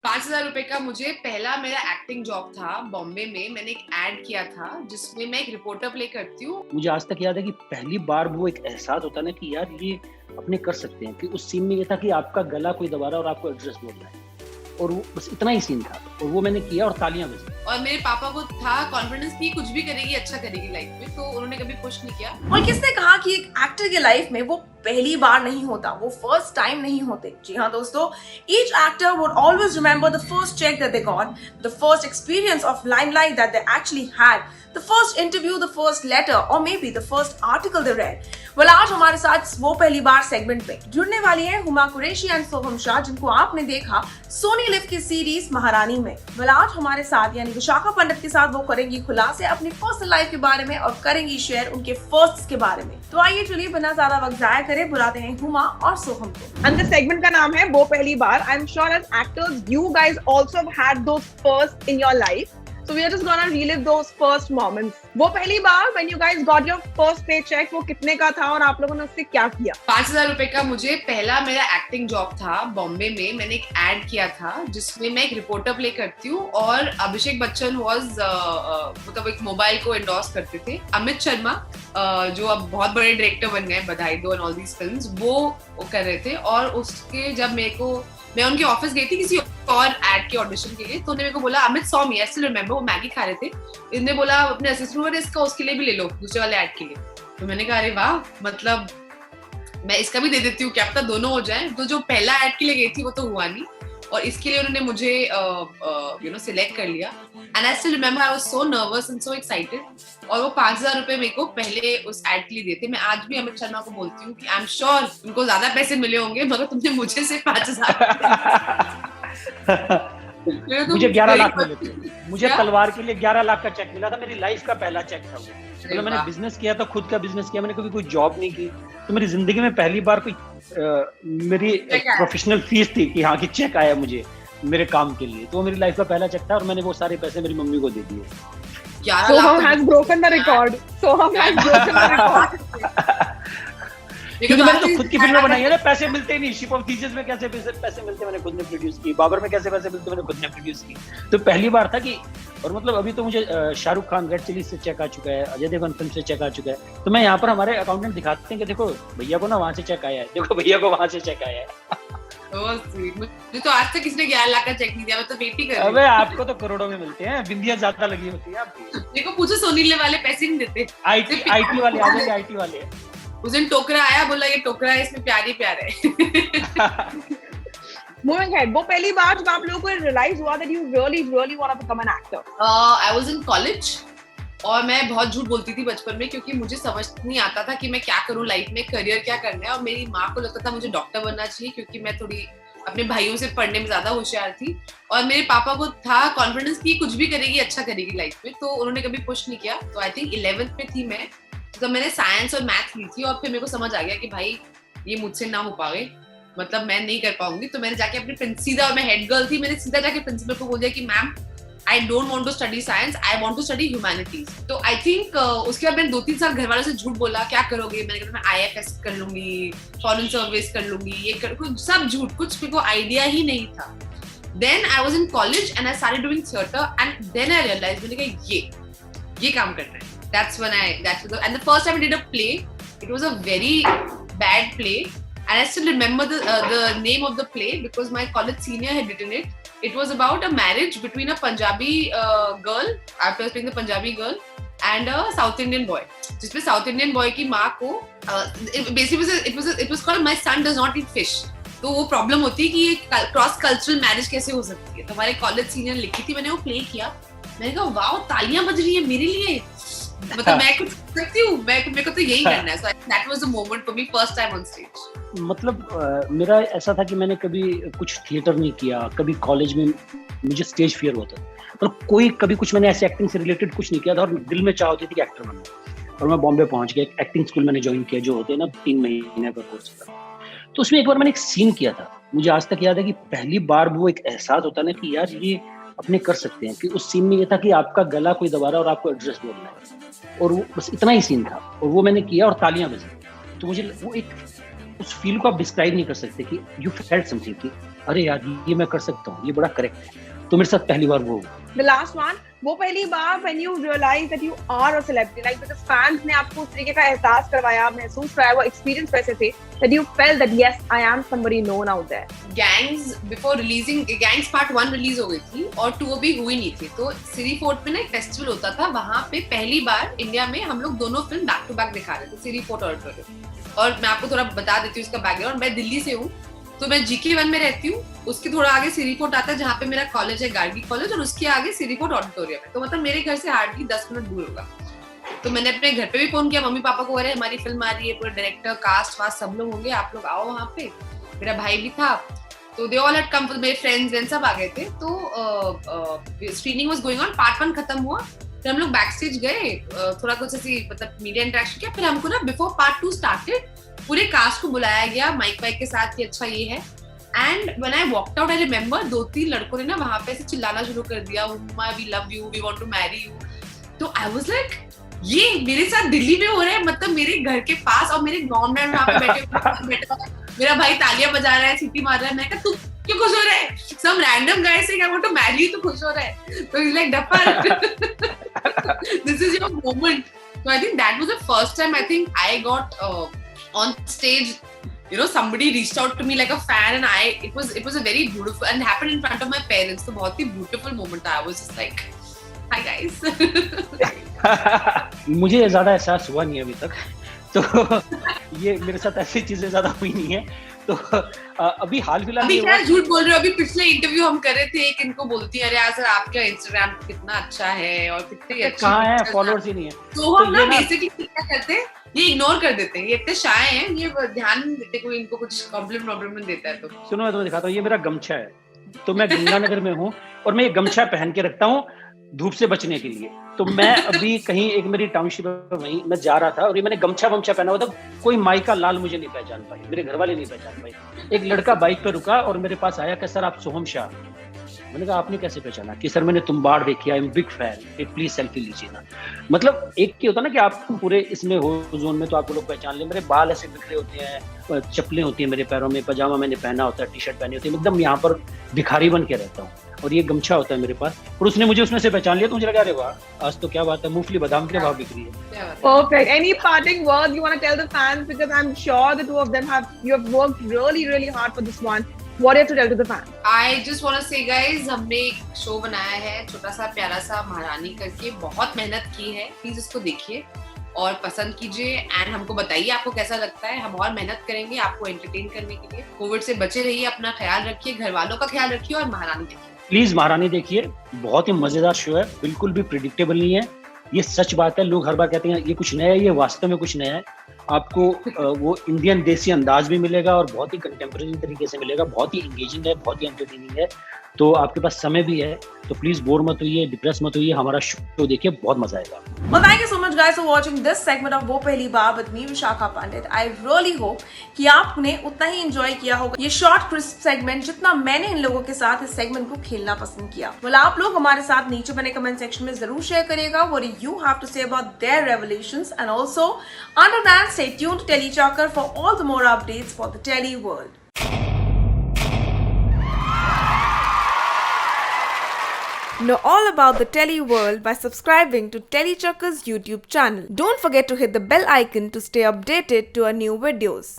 ₹5,000 का मुझे पहला मेरा एक्टिंग जॉब था बॉम्बे में। मैंने एक एड किया था जिसमें मैं एक रिपोर्टर प्ले करती हूँ। मुझे आज तक याद है कि पहली बार वो एक एहसास होता है ना कि यार ये अपने कर सकते हैं, कि उस सीन में ये था कि आपका गला कोई दबा रहा है और आपको एड्रेस बोल रहा है, और वो बस इतना ही सीन था और वो मैंने किया और तालियां बजी। और मेरे पापा को था कॉन्फिडेंस कि कुछ भी करेगी अच्छा करेगी लाइफ में, तो उन्होंने कभी पुश नहीं किया। और किसने कहा कि एक एक्टर के लाइफ में वो पहली बार नहीं होता, वो फर्स्ट टाइम नहीं होते। जी हाँ दोस्तों, each actor would always remember the first cheque that they got, the first experience of limelight that they actually had, the first interview, the first letter और maybe the first article they read. Well, आज हमारे साथ वो पहली बार segment पे जुड़ने वाली है हुमा कुरैशी एंड सोहम शाह, जिनको आपने देखा सोनी लिव की सीरीज महारानी में। वेल, आज हमारे साथ यानी विशाखा पंडित के साथ वो करेंगी खुलासे अपनी पर्सनल लाइफ के बारे में और करेंगी शेयर उनके फर्स्ट के बारे में। तो आइए चलिए बिना ज्यादा वक्त जाया करे बुलाते हैं हुमा और सोहम को। And the segment का नाम है वो पहली बार. I'm sure as actors, you guys also have had those firsts in your life. So we are just gonna relive those first moments. वो पहली बार when you guys got your first paycheck, वो कितने का था और आप लोगों ने उससे क्या किया? ₹5,000 का मुझे पहला मेरा एक्टिंग जॉब था बॉम्बे में। मैंने एक एड किया था जिसमें मैं एक रिपोर्टर प्ले करती हूँ और अभिषेक बच्चन वाज मतलब एक मोबाइल को एंडोर्स करते थे। अमित शर्मा जो अब बहुत बड़े डायरेक्टर बन गए, बधाई दो एंड ऑल दीज फिल्म्स, वो कर रहे थे। और उसके जब मैं उनके ऑफिस गई थी किसी और एड के ऑडिशन के लिए, तो उन्होंने मेरे को बोला Amit saw me, I still remember, वो मैगी खा रहे थे। इन्होंने बोला अपने असिस्टेंट को इसका उसके लिए भी ले लो, दूसरे वाले एड के लिए। तो मैंने कहा अरे वाह, मतलब मैं इसका भी दे देती हूँ, क्या पता दोनों हो जाए। तो जो पहला एड के लिए गई थी वो तो हुआ नहीं, और इसके लिए उन्होंने मुझे सिलेक्ट कर लिया। And I still remember I was so nervous and so excited. और वो ₹5,000 मेरे को पहले उस एड के लिए देते। मैं आज भी अमित शर्मा को बोलती हूँ कि आई एम श्योर उनको ज्यादा पैसे मिले होंगे, मगर तुमने मुझे सिर्फ 5,000 मुझे 11 लाख मिले थे। मुझे तलवार के लिए 11 लाख का चेक मिला था। मेरी लाइफ का पहला चेक था वो। मतलब मैंने बिजनेस किया था, खुद का बिजनेस किया, मैंने कभी कोई जॉब नहीं की। तो मेरी जिंदगी में पहली बार कोई मेरी प्रोफेशनल फीस थी कि हाँ कि चेक आया मुझे मेरे काम के लिए। तो वो मेरी लाइफ का पहला चेक था और मैंने वो सारे पैसे मेरी मम्मी को दे दिए। Soham has broken the record. Soham has broken the record. क्योंकि मैंने तो खुद की फिल्में बनाई है ना, पैसे मिलते ही नहीं। शिप ऑफ थीसिस में कैसे पैसे मिलते मैंने खुद ने प्रोड्यूस की, बाबर में कैसे पैसे मिलते मैंने खुद ने प्रोड्यूस की। तो पहली बार था कि, और मतलब अभी तो मुझे शाहरुख खान रेड चिली से चेक आ चुका है, अजय देवगन फिल्म से चेक आ चुका है। तो मैं यहाँ पर हमारे अकाउंटेंट दिखाते हैं कि देखो भैया को ना वहाँ से चेक आया है, देखो भैया को वहाँ से चेक आया है। मुझे तो आज तक किसी ने 11 लाख का चेक नहीं दिया, मैं तो वेट ही कर रही हूँ। अबे आपको तो करोड़ों में मिलते हैं, बिंदियां ज्यादा लगी होती है आपकी। देखो पूछो, सोनीले वाले पैसे नहीं देते। आईटी वाले आ जाएंगे, आईटी वाले। उस दिन टोकरा आया, बोला ये टोकरा है, इसमें प्यार ही प्यार है। Moving ahead, वो पहली बार जब आप लोगों को realize हुआ that you really want to become an actor. I was in college और मैं बहुत झूठ बोलती थी बचपन में, क्योंकि मुझे समझ नहीं आता था कि मैं क्या करूँ लाइफ में, करियर क्या करना है। और मेरी माँ को लगता था मुझे डॉक्टर बनना चाहिए, क्योंकि मैं थोड़ी अपने भाइयों से पढ़ने में ज्यादा होशियार थी। और मेरे पापा को था कॉन्फिडेंस कि कुछ भी करेगी अच्छा करेगी लाइफ में, तो उन्होंने कभी पुश नहीं किया। तो आई थिंक 11th में थी मैं, तो मैंने साइंस और मैथ ली थी, और फिर मेरे को समझ आ गया कि भाई ये मुझसे ना हो पावे, मतलब मैं नहीं कर पाऊंगी। तो मैंने जाके अपने सीधा, और मैं हेड गर्ल थी, मैंने सीधा जाके प्रिंसिपल को बोल दिया कि ma'am I don't want to study science, I want to study humanities. तो आई थिंक उसके बाद मैंने 2-3 साल घर वालों से झूठ बोला, क्या करोगे, मैंने कहा मैं IFS कर लूंगी, फॉरेन सर्विस कर लूंगी, ये कर, सब झूठ, कुछ मेरे को आइडिया ही नहीं था। Then I was in college and I started doing theatre, and then I realised, मैंने कहा ये काम करना है। That's and the first time I did a play, it was a very bad play, and I still remember the name of the play because my college senior had written it. It was about a marriage between a Punjabi girl, after playing the Punjabi girl, and a South Indian boy. जिसमें South Indian boy की माँ को basically it was called My Son Does Not Eat Fish. तो वो problem होती है कि ये क्रॉस कल्चरल मैरिज कैसे हो सकती है। तो हमारे कॉलेज सीनियर लिखी थी, मैंने वो प्ले किया, मैंने कहा वाओ तालियां बज रही है मेरे लिए, मतलब मैं कुछ सकती हूँ, मेरे को तो यही करना है। So that was the moment for me, first time on stage. मतलब मेरा ऐसा था कि मैंने कभी कुछ थिएटर नहीं किया, कभी कॉलेज में मुझे स्टेज फियर होता था, और कभी कुछ मैंने ऐसे एक्टिंग से रिलेटेड कुछ नहीं किया था, और दिल में चाह होती थी कि एक्टर बनना। और मैं बॉम्बे पहुंच गया, एक्टिंग स्कूल मैंने ज्वाइन किया, जो होते हैं ना 3 महीने का कोर्स था। तो उसमें एक बार मैंने एक सीन किया था, मुझे आज तक याद है कि पहली बार वो एक एहसास होता है ना कि यार ये अपने कर सकते हैं। कि उस सीन में ये था कि आपका गला कोई दबा रहा है और आपको एड्रेस बोलना है, और वो बस इतना ही सीन था, और वो मैंने किया और तालियां बजी। तो मुझे वो एक उस फील को आप डिस्क्राइब नहीं कर सकते कि यू फेल्ट समथिंग, कि अरे यार ये मैं कर सकता हूँ, ये बड़ा करेक्ट है। तो मेरे साथ पहली बार वो हुआ। The last one, वो पहली बार when you realize that you are a celebrity, like because fans ने आपको उस तरीके का एहसास करवाया, महसूस कराया, वो experience वैसे थे that you felt that yes, I am somebody known out there. Gangs before releasing, gangs part 1 release हो गई थी और 2 अभी हुई नहीं थी, तो सिरी फोर्ट में ना एक फेस्टिवल होता था, वहाँ पे पहली बार इंडिया में हम लोग दोनों फिल्म बैक टू बैक दिखा रहे थे, सिरी फोर्ट ऑडिटोरियम। और मैं आपको थोड़ा बता देती हूँ इसका बैकग्राउंड। मैं दिल्ली से हूँ, तो मैं GK1 में रहती हूँ, उसके थोड़ा आगे सिरी फोर्ट आता है जहाँ पे मेरा कॉलेज है, गार्गी कॉलेज, और उसके आगे सिरी फोर्ट ऑडिटोरियम है। तो मतलब मेरे घर से हार्डली 10 मिनट दूर होगा। तो मैंने अपने घर पे भी फोन किया मम्मी पापा को, अरे हमारी फिल्म आ रही है, पूरे डायरेक्टर कास्ट वास्ट सब लोग होंगे, आप लोग आओ वहाँ पे। मेरा भाई भी था, तो दे ऑल हैड कम, मेरे फ्रेंड्स वेन सब आ गए थे। तो screening was going on, part 1 खत्म हुआ, फिर हम लोग बैक स्टेज गए, थोड़ा कुछ ऐसी मतलब मीडिया इंटरेक्शन किया, फिर हमको ना बिफोर पार्ट 2 स्टार्टेड पूरे कास्ट को बुलाया गया माइक वाइक के साथ कि अच्छा ये है। And when I walked out, I remember 2-3 लड़कों ने ना वहां पे ऐसे चिल्लाना शुरू कर दिया, उम्मा we love you, we want to marry you. तो आई वाज लाइक ये मेरे साथ दिल्ली में हो रहा है, मतलब मेरे घर के पास, और मेरे गाँव में वहां पे बैठे मेरा भाई तालियां बजा रहा है, सीटी मार रहा है। मैं कहा तू क्यों खुश हो रहा है? सम रैंडम गाय से I want to marry you, तो खुश हो रहा है। तो is like duffer this is your moment. So I think that was the first time I think I got on stage, you know, somebody reached out to me like a fan, and it was a very beautiful, and happened in front of my parents. So बहुत ही beautiful moment था। I was just like, hi guys. मुझे ज्यादा एहसास हुआ नहीं अभी तक, तो ये मेरे साथ ऐसी चीजें ज्यादा हुई नहीं है। तो अभी हाल फिलहाल अभी क्या झूठ बोल रहे हो? अभी पिछले इंटरव्यू हम कर रहे थे, एक इनको बोलती है अरे यार सर आपका इंस्टाग्राम कितना अच्छा है और कितनी अच्छी कहाँ है, फॉलोअर्स ही नहीं है। तो हम ना बेसिकली क्या करते हैं, ये इग्नोर कर देते हैं, ये इतने शाय हैं, ये ध्यान नहीं देते कोई इनको कुछ कॉम्प्लीमेंट देता है। तो सुनो मैं तुम्हें दिखाता हूँ, ये मेरा गमछा है। तो मैं गंगानगर में हूँ और मैं ये गमछा पहन के रखता हूँ धूप से बचने के लिए। तो मैं अभी कहीं एक मेरी टाउनशिप वहीं मैं जा रहा था और ये मैंने गमछा वमछा पहना हुआ था, कोई माइका लाल मुझे नहीं पहचान पाई, मेरे घर वाले नहीं पहचान पाए। एक लड़का बाइक पर रुका और मेरे पास आया कि सर आप सोहम शाह। मैंने कहा आपने कैसे पहचाना? कि सर मैंने तुम्बाड़ देखी, I am big fan, please selfie लीजिए ना। मतलब एक क्या होता ना कि आप पूरे इसमें हो जोन में तो आपको लोग पहचान ले। मेरे बाल ऐसे बिखरे होते हैं, चप्पलें होती है मेरे पैरों में, पजामा मैंने पहना होता है, टी शर्ट पहनी होती है, एकदम यहाँ पर भिखारी बन के रहता हूँ। और ये गमछा होता है मेरे पास, और उसने मुझे उसमें से पहचान लिया। तो मुझे लगा अरे वाह आज तो क्या बात है, मूंगफली बादाम के भाव बिक रही है। Perfect. Any parting words you want to tell the fans, because I'm sure the two of them you have worked really hard for this one. What do you have to tell to the fans? I just want to say guys, हमने एक show बनाया है छोटा सा प्यारा सा महारानी करके, बहुत मेहनत की है, प्लीज इसको देखिए और पसंद कीजिए एंड हमको बताइए आपको कैसा लगता है। हम और मेहनत करेंगे आपको एंटरटेन करने के लिए। कोविड से बचे रहिए, अपना ख्याल रखिए, घर वालों का ख्याल रखिए और महारानी देखिए। प्लीज महारानी देखिए, बहुत ही मजेदार शो है, बिल्कुल भी प्रिडिक्टेबल नहीं है, ये सच बात है। लोग हर बार कहते हैं ये कुछ नया है, ये वास्तव में कुछ नया है। आपको वो इंडियन देसी अंदाज भी मिलेगा और बहुत ही कंटेम्प्रेरी तरीके से मिलेगा, बहुत ही एंगेजिंग है, बहुत ही एंटरटेनिंग है। तो आपके पास समय भी है, तो प्लीज बोर मत होइए, डिप्रेस मत होइए, हमारा शो देखिए, बहुत मजा आएगा। Well, thank you so much guys for watching this segment of वो पहली बार with me Vishakha Pandit. I really hope कि आपने उतना ही enjoy किया होगा ये short crisp segment जितना मैंने इन लोगों के साथ इस segment को खेलना पसंद किया। Well, आप लोग हमारे साथ नीचे बने comment section में जरूर शेयर करिएगा what do you have to say about their revelations, and also until then stay tuned to TeleChocker for all the more updates for the Tele world. Know all about the Tele world by subscribing to TeleChocker's YouTube channel. Don't forget to hit the bell icon to stay updated to our new videos.